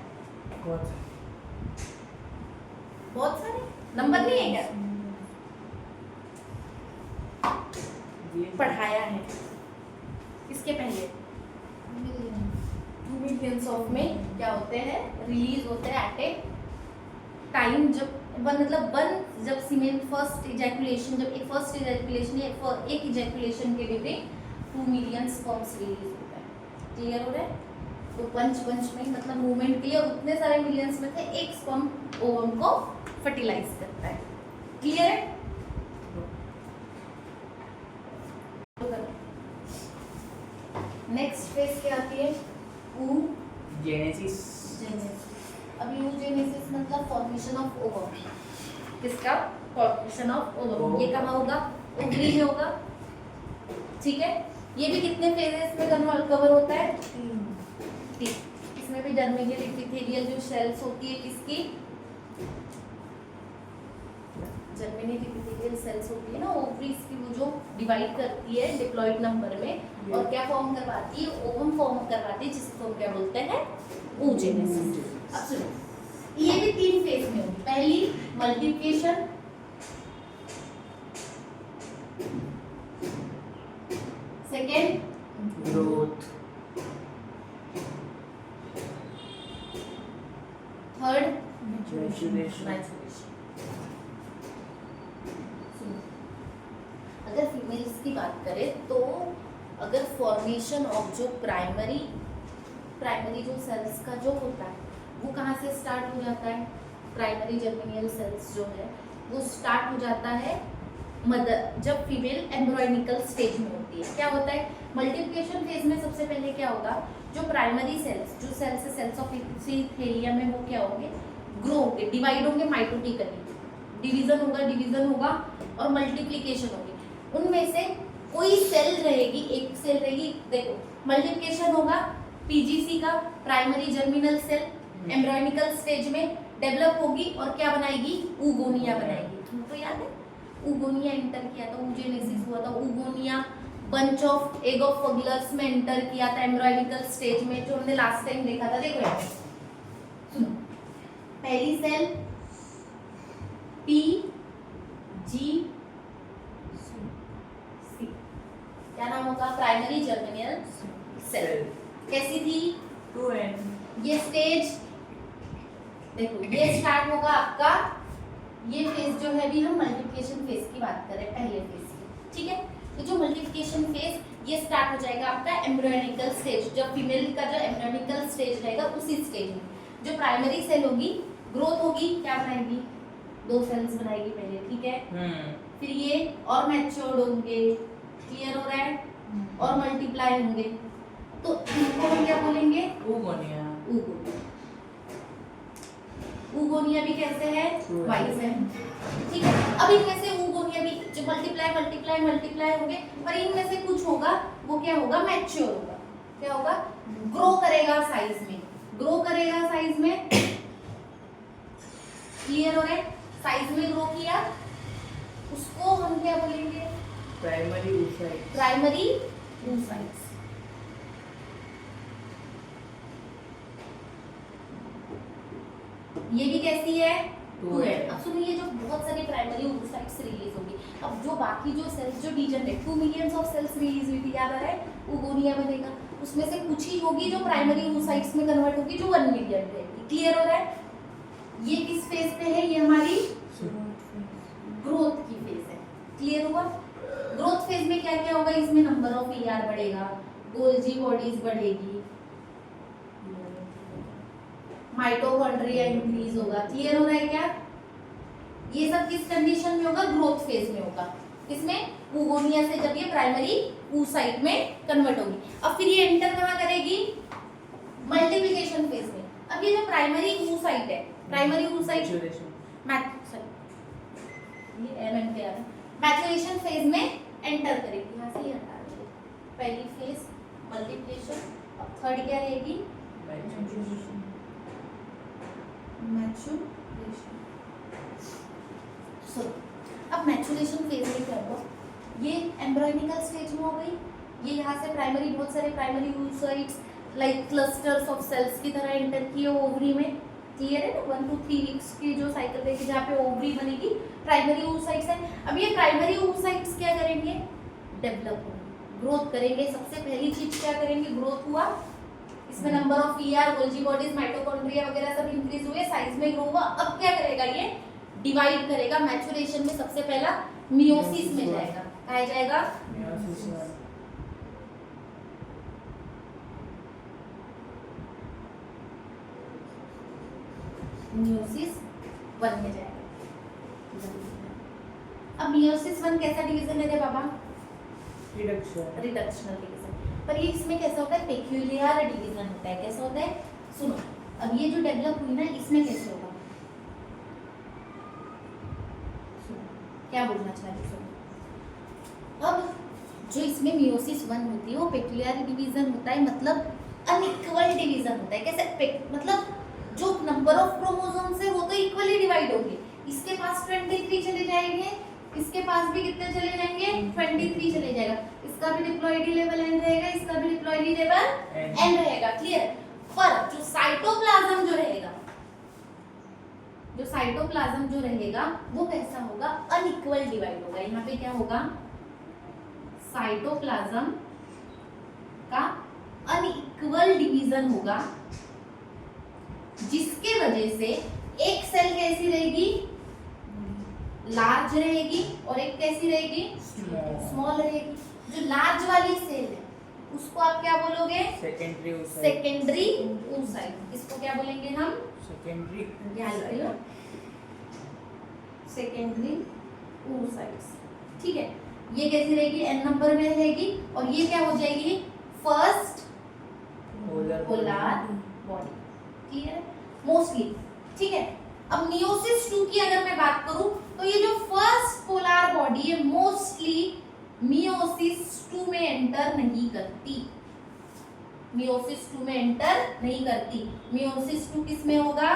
बहुत सारे। नंबर नहीं है क्या? पढ़ाया है इसके पहले। 2 मिलियंस ऑफ में क्या होते हैं? रिलीज होते हैं एट ए टाइम। जब जब सीमेन फर्स्ट इजैकुलेशन, जब एक फर्स्ट इजैकुलेशन या एक इजैकुलेशन के ड्यूरिंग 2 मिलियन स्पर्म्स रिलीज होता है। क्लियर हो रहा है? तो पंच में मतलब मूवमेंट के लिए, और उतने सारे मिलियंस में से एक स्पर्म ओवम को फर्टिलाइज करता है। क्लियर है? नेक्स्ट फेज क्या आती है? जेनेसिस। oogenesis। अब oogenesis मतलब फॉर्मेशन ऑफ ओवम। किसका? Formation of ovum. ये कहाँ होगा? ओवरी में होगा। ठीक है, ये भी कितने फेजेस में कवर होता है? 3। इसमें भी जर्मिनियल एपिथेलियल जो सेल्स होती है किसकी? जर्मिनियल एपिथेलियल सेल्स होती है ना ओवरीज की, वो जो डिवाइड करती है डिप्लॉइड नंबर में और क्या फॉर्म करवाती है? ओवम फॉर्म करवाती है, जिसको हम क्या बोलते हैं? oogenesis। अब सुनो, ये भी 3 फेज में होगी। पहली multiplication, second growth, third maturation. Maturation. अगर फीमेल्स की बात करें तो अगर फॉर्मेशन ऑफ जो प्राइमरी जो सेल्स का जो होता है वो कहाँ से स्टार्ट हो जाता है? प्राइमरी जर्मिनियल सेल्स जो है वो स्टार्ट हो जाता है मदर, जब फीमेल एम्ब्रॉयनिकल स्टेज में होती है। क्या होता है? मल्टीप्लिकेशन फेज में सबसे पहले क्या होगा? जो प्राइमरी सेल्स, जो सेल्स है सेल्स ऑफ एपिथेलियम में, वो क्या होंगे? ग्रो होंगे, डिवाइड होंगे माइटोटिकली, डिवीजन होगा और मल्टीप्लिकेशन होगी। उनमें से कोई सेल रहेगी, एक सेल रहेगी, देखो मल्टीप्लिकेशन होगा पीजीसी का, प्राइमरी जर्मिनल सेल एम्ब्रॉयनिकल स्टेज में डेवलप होगी और क्या बनाएगी? oogonia बनाएगी। तुमको याद है oogonia एंटर किया था, oogenesis हुआ था, oogonia bunch of egg of Pfluger's में एंटर किया था एम्ब्रॉयनिकल स्टेज में, जो हमने लास्ट टाइम देखा था। देखो यार सुनो, पहली सेल पी जी सी, क्या नाम होगा? Primary germinal cell. कैसी थी? 2n। ये स्टेज देखो, ये स्टार्ट होगा आपका, ये फेज जो है, भी हम मल्टीप्लिकेशन फेज की बात कर रहे हैं, पहले फेज की। ठीक है, तो जो मल्टीप्लिकेशन फेज ये स्टार्ट हो जाएगा आपका एम्ब्रॉयनिकल स्टेज, जब फीमेल का जो एम्ब्रॉयनिकल स्टेज रहेगा उसी स्टेज में जो प्राइमरी सेल होगी ग्रोथ होगी, क्या बनाएगी? 2 सेल्स बनाएगी पहले। ठीक है, फिर ये और मैच्योर्ड होंगे, क्लियर हो रहा है, और मल्टीप्लाई होंगे, तो इनको हम क्या बोलेंगे? oogonia। oogonia भी कैसे है? वाइज है। ठीक है, अब इनमें से oogonia भी जो मल्टीप्लाई होंगे, पर इनमें से कुछ होगा, वो क्या होगा? मैच्योर होगा। क्या होगा? ग्रो करेगा साइज में, क्लियर हो रहा है? साइज में ग्रो किया, उसको हम क्या बोलेंगे? Primary oocyte। Primary oocytes। ये भी कैसी है? 2n। अब सुनिए, जो बहुत सारी प्राइमरी oocytes रिलीज होगी, अब जो बाकी जो सेल्स जो degenerate 2 millions of cells release हुई थी, याद आ रहा है? oogonia बनेगा, उसमें से कुछ ही होगी जो प्राइमरी oocytes में कन्वर्ट होगी, जो 1 मिलियन रहेगी। क्लियर हो रहा है? ये किस फेज पे है? ये हमारी ग्रोथ की फेज है। क्लियर हुआ? ग्रोथ फेज में क्या क्या होगा? इसमें नंबर ऑफ ER बढ़ेगा, गोल्जी बॉडीज बढ़ेगी, माइटोकॉन्ड्रिया इंक्रीज होगा। क्लियर हो रहा है क्या? ये सब किस कंडीशन में होगा? ग्रोथ फेज में होगा। किसमें? oogonia से जब ये प्राइमरी oocyte में कन्वर्ट होगी। अब फिर ये एंटर कहाँ करेगी? मल्टीप्लिकेशन फेज में। अब ये जो प्राइमरी oocyte है, प्राइमरी oocyte मैच्योरेशन फेज में एंटर करेगी। यहाँ से ये हटा देंगे, पहली फेज मल्टीप्लिकेशन, अब थर्ड क्या रहेगी? मैच्योरेशन। अब मैच्योरेशन फेज में क्या होगा? ये एम्ब्रॉयनिकल स्टेज में हो गई, ये यहाँ से प्राइमरी, बहुत सारे primary oocytes like clusters of cells की तरह एंटर किए ओवरी में। क्लियर है ना? 1 to 3 वीक्स की जो साइकिल रहेगी, जहाँ पे ओवरी बनेगी, प्राइमरी oocytes है। अब ये प्राइमरी oocytes क्या करेंगे? डेवलप होंगे, ग्रोथ करेंगे। सबसे पहली चीज क्या करेंगे? ग्रोथ हुआ, इसमें number of ER, Golgi bodies, mitochondria वगैरह सब इंक्रीज हुए, साइज में ग्रो हुआ। अब क्या करेगा? ये डिवाइड करेगा। मैच्योरेशन में सबसे पहला मियोसिस में जाएगा। कहाँ जाएगा? मियोसिस 1 में जाएगा। अब मियोसिस 1 कैसा डिवीजन है रे बाबा? Reductional division. पर ये इसमें कैसा होता है, पेक्यूलियर डिवीजन होता है। कैसा होता है, सुनो, अब ये जो डेवलप हुई ना, इसमें कैसे होगा, क्या बोलना चाह रही हो। अब जो इसमें मियोसिस 1 होती है वो पेक्यूलियर डिवीजन होता है, मतलब अनइक्वल डिवीजन होता है। कैसे, मतलब जो नंबर ऑफ क्रोमोसोम्स है वो तो इक्वली डिवाइड होंगे, इसके पास 23 चले जाएंगे, इसके पास भी कितने चले जाएंगे, 23 चले जाएगा, इसका भी डिप्लॉइडी लेवल n रहेगा, इसका भी डिप्लॉइडी लेवल n रहेगा। क्लियर। पर जो साइटोप्लाज्म जो रहेगा, जो साइटोप्लाज्म जो रहेगा वो कैसा होगा, अनइक्वल डिवाइड होगा। यहाँ पे क्या होगा, साइटोप्लाज्म का अनइक्वल डिवीजन होगा, जिसके वजह से एक सेल कैसी रहेगी, लार्ज रहेगी, और एक कैसी रहेगी, स्मॉल रहेगी। जो लार्ज वाली सेल है उसको आप क्या बोलोगे, सेकेंडरी oocyte। Secondary oocyte। इसको क्या बोलेंगे हम, सेकेंडरी सेकेंडरी oocytes। ठीक है, ये कैसी रहेगी, n नंबर में रहेगी, और ये क्या हो जाएगी, फर्स्ट पोलर बॉडी। ठीक है, मोस्टली। ठीक है, अब मियोसिस 2 की अगर मैं बात करूं तो ये जो फर्स्ट पोलर बॉडी है मोस्टली मियोसिस 2 में एंटर नहीं करती, मियोसिस 2 में एंटर नहीं करती। मियोसिस 2 किस में होगा,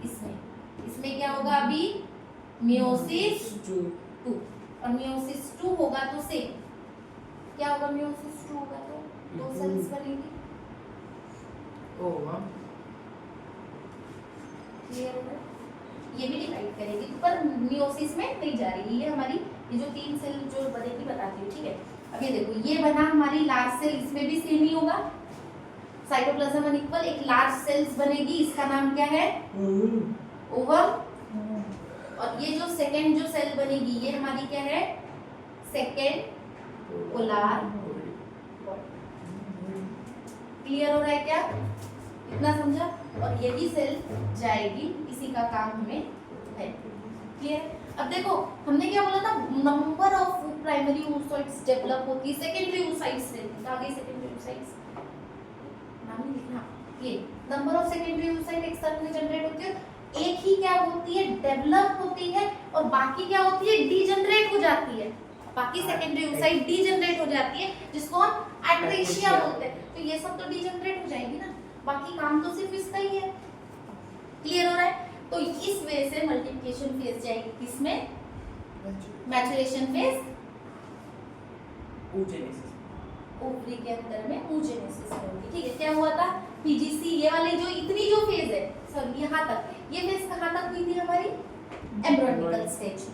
इसमें क्या होगा, अभी मियोसिस 2, और मियोसिस 2 होगा तो सेम क्या होगा, मियोसिस 2 होगा तो दो सेल्स बनेंगी। क्लियर है, ये भी डिवाइड करेगी, पर मियोसिस में नहीं जा रही। ये हमारी ये जो 3 सेल जो बनेगी बताती हूँ। ठीक है, अब ये देखो, ये बना हमारी लार्ज सेल, इसमें भी सेम ही होगा, साइटोप्लाज्म अनइक्वल, एक लार्ज सेल्स बनेगी, इसका नाम क्या है, ओवम। और ये जो सेकेंड जो सेल बनेगी ये हमारी क्या है, सेकेंड पोलर बॉडी। क्लियर हो रहा है क्या, इतना समझा। और ये भी सेल जाएगी, इसी का काम हमें है। क्लियर। अब देखो हमने क्या बोला था, number of primary oocytes develop होती है, सेकेंडरी oocytes रहती है। आगे सेकेंडरी oocytes नाम नहीं लिखना, ये नंबर ऑफ सेकेंडरी oocyte एक साथ में जनरेट होती है, एक ही क्या होती है, डेवलप होती है, और बाकी क्या होती है, डीजनरेट हो जाती है। बाकी सेकेंडरी oocyte डीजनरेट हो जाती है, जिसको हम एट्रेशिया बोलते हैं। तो ये सब तो डीजनरेट हो जाएगी ना, बाकी काम तो सिर्फ इसका ही है। क्लियर हो रहा है। तो इस वजह से मल्टीप्लिकेशन फेज जाएगी किसमें, मैचुरेशन फेज, oogenesis। ओवरी के अंदर में oogenesis होगी। ठीक है, क्या हुआ था, पीजीसी ये वाली जो इतनी जो फेज है, सॉरी यहाँ तक, ये फेज कहाँ तक हुई थी हमारी, एम्ब्रियोनिकल स्टेज।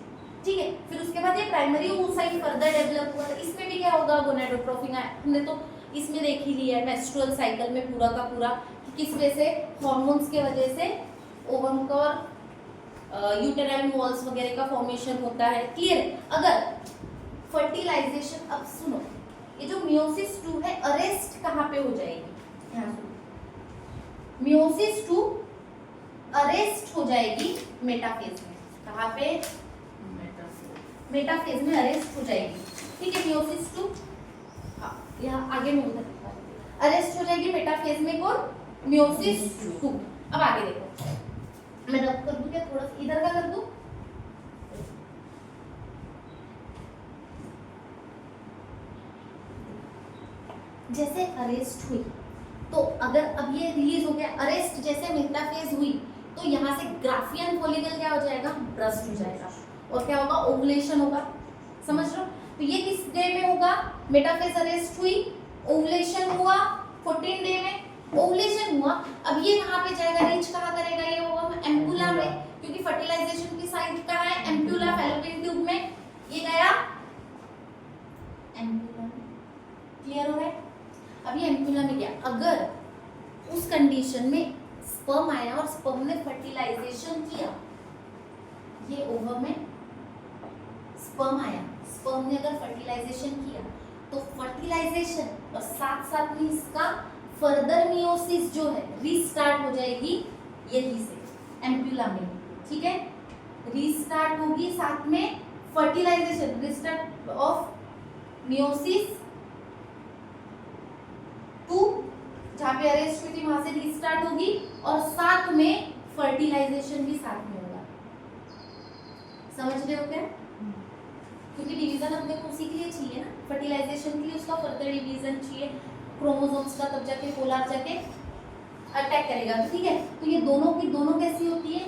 ठीक है, फिर उसके बाद ये प्राइमरी oocyte फर्दर डेवलप हुआ था। इसमें भी क्या होगा, गोनाडोट्रोपिक, हमने तो इसमें देख ही लिया है, मेंस्ट्रुअल साइकिल में पूरा का पूरा किस वजह से, हार्मोन्स के वजह से ओवम का और यूटेराइन वॉल्स वगैरह का फॉर्मेशन होता है। क्लियर। अगर फर्टिलाइजेशन, अब सुनो, ये जो मियोसिस 2 है अरेस्ट कहाँ पे हो जाएगी, यहाँ सुनो, मियोसिस 2 अरेस्ट हो जाएगी मेटाफेज में। कहाँ पे, मेटाफेज में अरेस्ट हो जाएगी। ठीक है, मियोसिस 2 यहाँ आगे में उधर अरेस्ट हो जाएगी मेटाफेज में, कौन, मियोसिस 2। अब आगे देखो, मैं रब कर दूं क्या, थोड़ा सा इधर का कर दूं, जैसे अरेस्ट हुई तो अगर अब ये रिलीज हो गया, अरेस्ट जैसे मेटाफेज हुई तो यहाँ से ग्राफियन फॉलिकल क्या हो जाएगा, ब्रस्ट हो जाएगा, और क्या होगा, ओवुलेशन होगा। समझ रहे हो। तो ये किस डे में होगा, मेटाफेज अरेस्ट हुई, ओवुलेशन हुआ 14 डे में, ओवुलेशन हुआ। अब ये कहाँ पे जाएगा, रीच कहाँ करेगा, ये होगा एम्पुला में, क्योंकि फर्टिलाइजेशन की साइट कहाँ है, एम्पुला, फैलोपियन ट्यूब में। ये गया एम्पुला। क्लियर हो गया। अब ये एम्पुला में गया, अगर उस कंडीशन में स्पर्म आया और स्पर्म ने फर्टिलाइजेशन किया, ये ओवम में स्पर्म आया, स्पर्म ने अगर फर्टिलाइजेशन किया तो फर्टिलाइजेशन और साथ साथ में इसका फर्दर मियोसिस जो है रीस्टार्ट हो जाएगी यही से, एम्पुला में। ठीक है, रीस्टार्ट होगी, साथ में फर्टिलाइजेशन, रीस्टार्ट ऑफ मियोसिस पे अरेस्ट हुई थी वहां से रीस्टार्ट होगी और साथ में फर्टिलाइजेशन भी साथ में होगा। समझ रहे हो क्या? क्योंकि डिवीजन अपने को उसी के लिए चाहिए ना, फर्टिलाइजेशन के लिए उसका फर्दर डिवीजन चाहिए क्रोमोसोम्स का, तब जाके पोलर जाके अटैक करेगा। तो ठीक है, तो ये दोनों की दोनों कैसी होती है?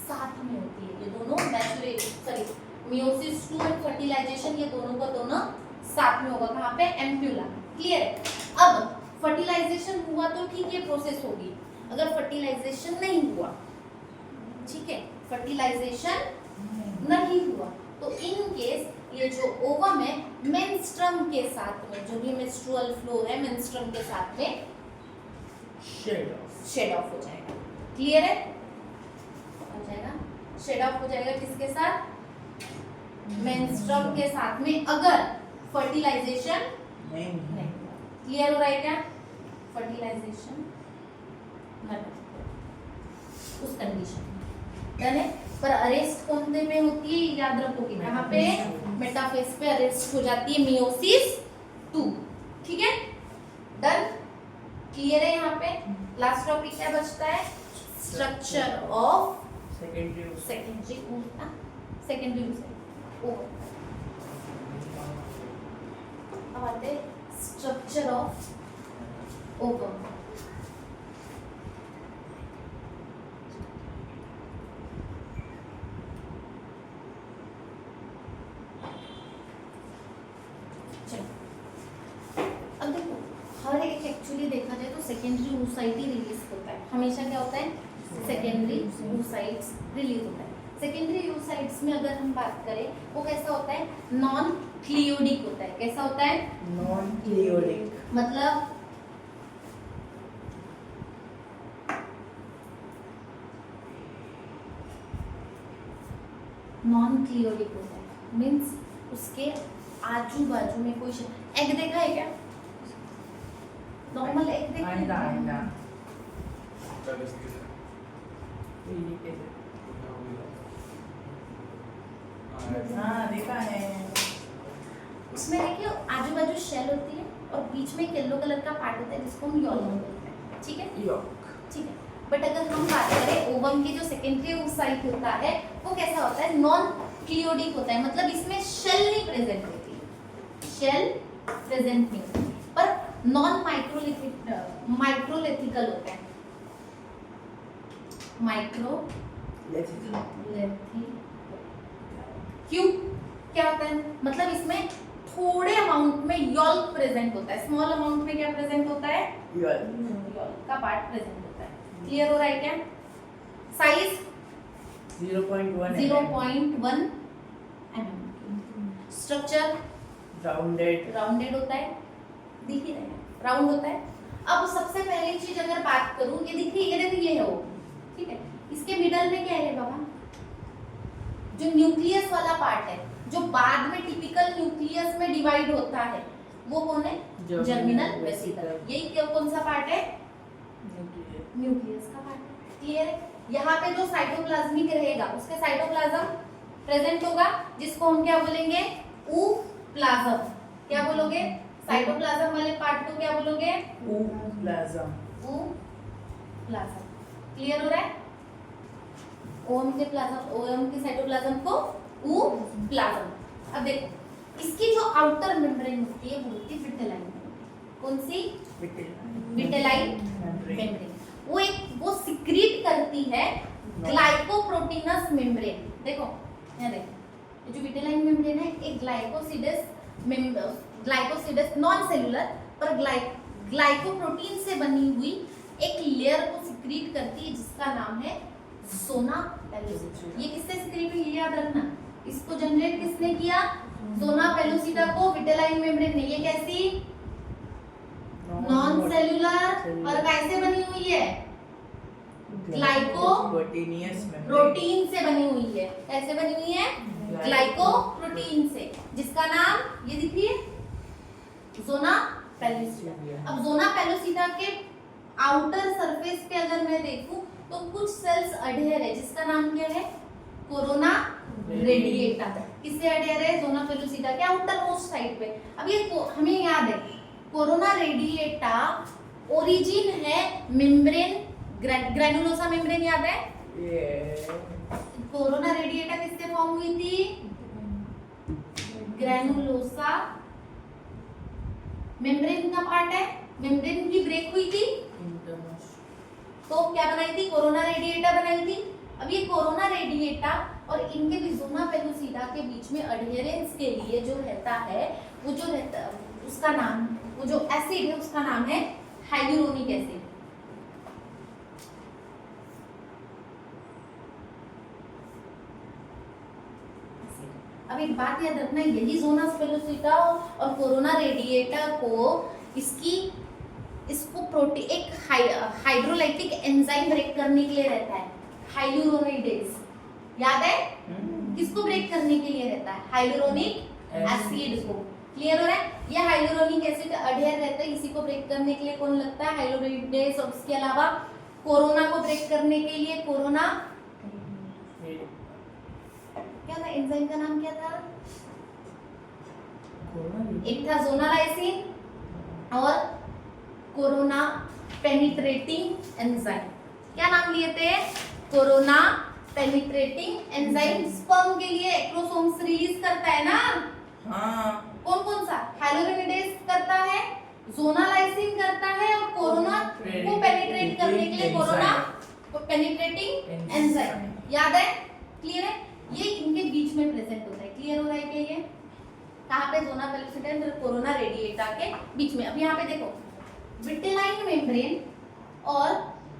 साथ में होती है। ये दोनों मियोसिस 2 एंड फर्टिलाइजेशन ये दोनों का दोनों साथ में होगा। कहाँ पे? एम्प्यूला। क्लियर है? अब फर्टिलाइजेशन हुआ तो ठीक है प्रोसेस होगी, अगर फर्टिलाइजेशन नहीं हुआ, ठीक है, फर्टिलाइजेशन नहीं हुआ तो इन केस ये जो ओवम है मेंस्ट्रुम के साथ में, जो भी मेंस्ट्रुअल फ्लो है मेंस्ट्रुम के साथ में शेड ऑफ हो जाएगा। क्लियर है? हो जाएगा, शेड ऑफ हो जाएगा किसके साथ? मेंस्ट्रुम के साथ में, अगर फर्टिलाइजेशन नहीं हुआ। क्लियर हो रहा है क्या? फर्टिलाइजेशन उस कंडीशन में डन है। पर अरेस्ट कौन से में होती है याद रखोगे, यहाँ पे मेटाफेज पे अरेस्ट हो जाती है मियोसिस 2। ठीक है, डन। क्लियर है? यहाँ पे लास्ट टॉपिक क्या बचता है? स्ट्रक्चर ऑफ सेकेंडरी अब आते हैं स्ट्रक्चर ऑफ ओवम। अब देखो, हर एक एक्चुअली देखा जाए तो सेकेंडरी oocyte ही रिलीज होता है। हमेशा क्या होता है? सेकेंडरी oocytes रिलीज होता है। सेकेंडरी oocytes में अगर हम बात करें वो कैसा होता है? नॉन क्लियोडिक होता है। कैसा होता है? नॉन क्लियोडिक मतलब नॉन क्लियोडिक होता है, मीन्स उसके आजू बाजू में कोई एग देखा है क्या? नॉर्मल एग देखा है? हाँ देखा है। उसमें देखिए आजू बाजू शेल होती है और बीच में एक येलो कलर का पार्ट होता है जिसको हम यॉल्क बोलते हैं। ठीक है, ठीक है। बट अगर हम बात करें ओवम की जो सेकेंडरी oocyte होता है वो कैसा होता है? नॉन क्लियोडिक होता है, मतलब इसमें शेल नहीं प्रेजेंट होती, शेल प्रेजेंट नहीं होती, पर नॉन माइक्रोलेथिकल होता है। क्यों? क्या होता है? मतलब इसमें थोड़े अमाउंट में यॉल्क प्रेजेंट होता है, स्मॉल अमाउंट में क्या प्रेजेंट होता है? यॉल्क का पार्ट प्रेजेंट होता है। क्लियर हो रहा है क्या? Size 0.1 mm। स्ट्रक्चर राउंडेड होता है, दिख ही रहा है, राउंड होता है। अब सबसे पहली चीज अगर बात करूं, ये देखिए, ये है वो, ठीक है। इसके मिडल में क्या है बाबा? जो न्यूक्लियस वाला पार्ट है, जो बाद में टिपिकल न्यूक्लियस में डिवाइड होता है, वो कौन है? Germinal vesicle. यही कौन सा पार्ट है? न्यूक्लियस का पार्ट है। क्लियर है? यहाँ पे जो साइटोप्लाज्मिक रहेगा उसके साइटोप्लाज्म प्रेजेंट होगा, जिसको हम क्या बोलेंगे? ऊप्लाज्म। क्या बोलोगे? साइटोप्लाज्म वाले पार्ट को क्या बोलोगे? ऊप्लाज्म। क्लियर हो रहा है? ओवम के साइटोप्लाज्म को ऊप्लाज्म। अब देखो, इसकी जो आउटर मेम्ब्रेन होती है वो होती है विटेलाइन मेम्ब्रेन। कौन सी? Vitelline membrane. वो सिक्रीट करती है ग्लाइकोप्रोटीनस मेम्ब्रेन। देखो यहाँ देखो, जो विटेलाइन मेम्ब्रेन है एक ग्लाइकोसिडस नॉन सेलुलर पर ग्लाइकोप्रोटीन से बनी हुई एक लेयर को सिक्रीट करती है जिसका नाम है ज़ोना पेलोसिटा। ये किससे सिक्रीट हुई याद रखना, इसको जनरेट किसने किया? ज़ोना पेलोसिटा को विटेलाइन मेम्ब्रेन ने। ये कैसी? नॉन सेलुलर और कैसे बनी हुई है? ग्लाइकोप्रोटीन से बनी हुई है। कैसे बनी हुई है? ग्लाइकोप्रोटीन से, जिसका नाम ये दिखिए ज़ोना पेलोसिटा। अब ज़ोना पेलोसिटा के आउटर सरफेस पे अगर मैं देखूं तो कुछ सेल्स अडेयर है जिसका नाम क्या है? Corona radiata. किससे अडेयर है? ज़ोना पेलोसिटा के आउटर मोस्ट साइड पे। अब ये हमें याद है कोरोना रेडिएटा ओरिजिन है मेम्ब्रेन, ग्रैनुलोसा मेम्ब्रेन याद है? कोरोना रेडिएटा किससे फॉर्म हुई थी? ग्रैनुलोसा मेम्ब्रेन का पार्ट है, मेम्ब्रेन की ब्रेक हुई थी तो क्या बनाई थी? कोरोना रेडिएटा बनाई थी। अब ये कोरोना रेडिएटा और इनके भी जोना पेलुसिडा के बीच में अडहेरेंस के लिए जो रहता है, वो जो रहता उसका नाम, वो जो एसिड है उसका नाम है हाइलुरोनिक एसिड। अब एक बात याद रखना, यही जोना पेलुसिडा और कोरोना रेडिएटा को इसको प्रोटीन एक हाइड्रोलाइटिक एंजाइम ब्रेक करने के लिए रहता है, हाइलुरोनिडेज। याद है? किसको ब्रेक करने के लिए रहता है? हाइलुरोनिक एसिड को। क्लियर हो रहा है? ये हाइलुरोनिक एसिड अडहेर रहता है, इसी को ब्रेक करने के लिए कौन लगता है? हाइलुरोनिडेज। और इसके अलावा कोरोना को ब्रेक करने के लिए कोरोना क्या था? एंजाइम का नाम क्या था? एक था जोनालाइसिन और कोरोना पेनिट्रेटिंग एंजाइम। क्या नाम लिए थे? Corona penetrating enzyme. स्पर्म के लिए एक्रोसोम्स रिलीज करता है ना? हाँ। कौन कौन सा? हाइलुरोनिडेज करता है, जोनालाइसिन करता है और कोरोना को पेनिट्रेट करने के लिए कोरोना पेनिट्रेटिंग एंजाइम। याद है? क्लियर है? ये इनके बीच में प्रेजेंट होता है। क्लियर हो रहा है क्या? ये कहाँ पे? जोना पेलुसिडा और कोरोना रेडिएटा के बीच में। अब यहाँ पे देखो, विटेलाइन मेम्ब्रेन और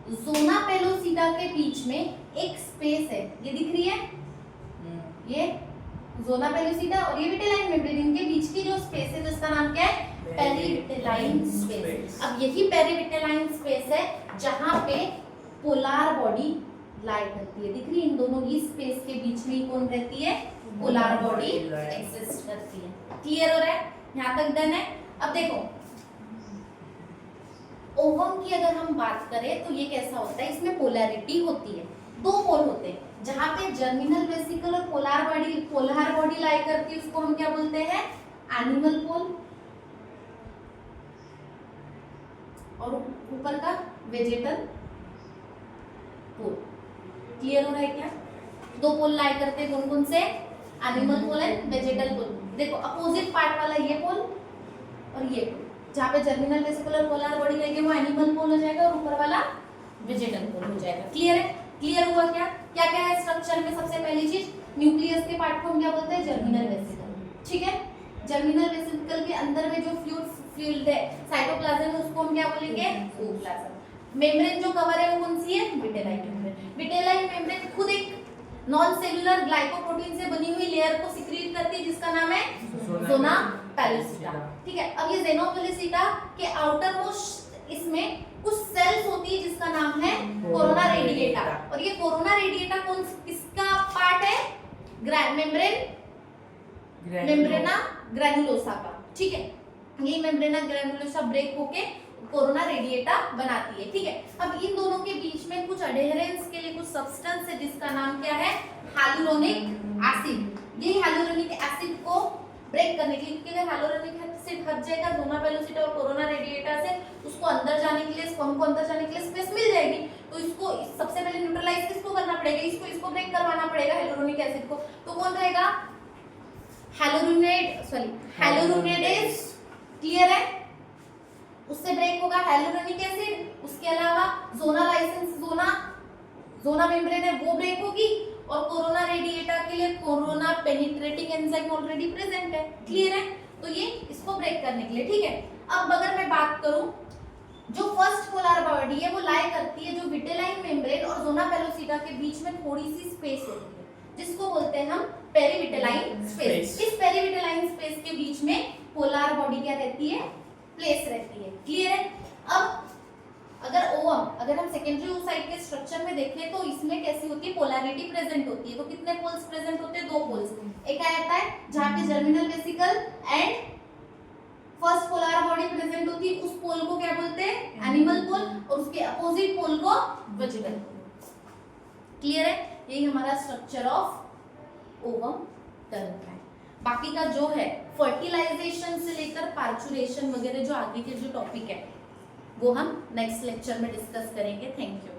जोना पेलुसिडा के बीच में एक स्पेस है, ये दिख रही है? ये जोना पेलुसिडा और ये विटेलाइन मेम्ब्रेन, इनके बीच की जो स्पेस है जिसका नाम क्या है? पेरीविटेलाइन स्पेस। अब यही पेरीविटेलाइन स्पेस है जहां पे पोलर बॉडी लाई करती है। दिख रही है? इन दोनों ही स्पेस के बीच में कौन रहती है? पोलर बॉडी एग्जिस्ट करती है। क्लियर हो रहा है? यहाँ तक डन है? अब देखो, ओवम की अगर हम बात करें तो ये कैसा होता है? इसमें पोलैरिटी होती है, दो पोल होते हैं। जहां पे जर्मिनल वेसिकल और पोलर बॉडी लाई करती है उसको हम क्या बोलते हैं? एनिमल पोल। और ऊपर का वेजेटल पोल। क्लियर हो रहा है क्या? दो पोल लाई करते हैं, कौन कौन से? एनिमल पोल एंड वेजेटल पोल। देखो, अपोजिट पार्ट वाला ये पोल और ये पोल, जहाँ पे जर्मिनल वेसिकल और पोलर बॉडी रहेगी वो एनिमल पोल हो जाएगा और ऊपर वाला वेजेटल पोल हो जाएगा। क्लियर है? क्लियर हुआ क्या? क्या क्या है स्ट्रक्चर में? सबसे पहली चीज, न्यूक्लियस के पार्ट को हम क्या बोलते हैं? Germinal vesicle. ठीक है? जर्मिनल वेसिकल के अंदर में जो फ्लूइड है, साइटोप्लाज्म है, उसको हम क्या बोलेंगे? ओप्लाज्म। मेम्ब्रेन जो कवर है वो कौन सी है? Vitelline membrane. विटेलाइन मेम्ब्रेन खुद एक नॉन सेलुलर ग्लाइकोप्रोटीन से बनी हुई लेयर को सिक्रीट करती है जिसका नाम है जोना पेलुसिडा। ठीक है? अब ये ज़ोना पेलुसिडा के आउटर मोस्ट इसमें कुछ सेल्स होती है जिसका नाम है कोरोना रेडिएटा। और ये कोरोना रेडिएटा कौन किसका पार्ट है? मेम्ब्रेना ग्रैनुलोसा का। ठीक है? ये मेम्ब्रेना ग्रैनुलोसा ब्रेक होके कोरोना रेडिएटा बनाती है। ठीक है? अब इन दोनों के बीच में कुछ अडहेरेंस के लिए कुछ सब्सटेंस है जिसका नाम क्या है? Hyaluronic acid. ये हाइलुरोनिक एसिड को ब्रेक करने के लिए, क्योंकि अगर हाइलुरोनिक एसिड हट जाएगा जोना पेलुसिडा और कोरोना रेडिएटा से, उसको अंदर जाने के लिए, स्पर्म को अंदर जाने के लिए स्पेस मिल जाएगी। तो इसको सबसे पहले न्यूट्रलाइज किसको करना पड़ेगा? इसको ब्रेक करवाना पड़ेगा, हाइलुरोनिक एसिड को। तो कौन रहेगा? हाइलुरोनिडेज। क्लियर है? उससे ब्रेक होगा हाइलुरोनिक एसिड। उसके अलावा जोना मेम्ब्रेन है वो ब्रेक होगी और कोरोना रेडिएटा के लिए corona penetrating enzyme already present है। क्लियर है? तो ये इसको ब्रेक करने के लिए। ठीक है? अब अगर मैं बात करूं, जो फर्स्ट पोलर बॉडी है वो लाई करती है जो विटेलाइन मेम्ब्रेन और जोना पेलुसिडा के बीच में थोड़ी सी स्पेस होती है जिसको बोलते हैं हम पेरीविटेलाइन स्पेस। इस पेरीविटेलाइन स्पेस के बीच में पोलर बॉडी क्या रहती है? प्लेस रहती है। क्लियर है? अब अगर हम सेकेंडरी ओसाइट के स्ट्रक्चर में देखें तो इसमें कैसी होती है? पोलैरिटी प्रेजेंट होती है। तो कितने पोल्स प्रेजेंट होते हैं? दो पोल्स। एक आता है जहां पे germinal vesicle and first polar body present होती है, उस पोल को क्या बोलते हैं? एनिमल पोल। और उसके अपोजिट पोल को वेजिटल पोल। क्लियर है? यही हमारा स्ट्रक्चर ऑफ ओवम कहलाता है। बाकी का जो है फर्टिलाइजेशन से लेकर पार्चुरेशन वगैरह जो आगे के जो टॉपिक है वो हम नेक्स्ट लेक्चर में डिस्कस करेंगे। Thank you.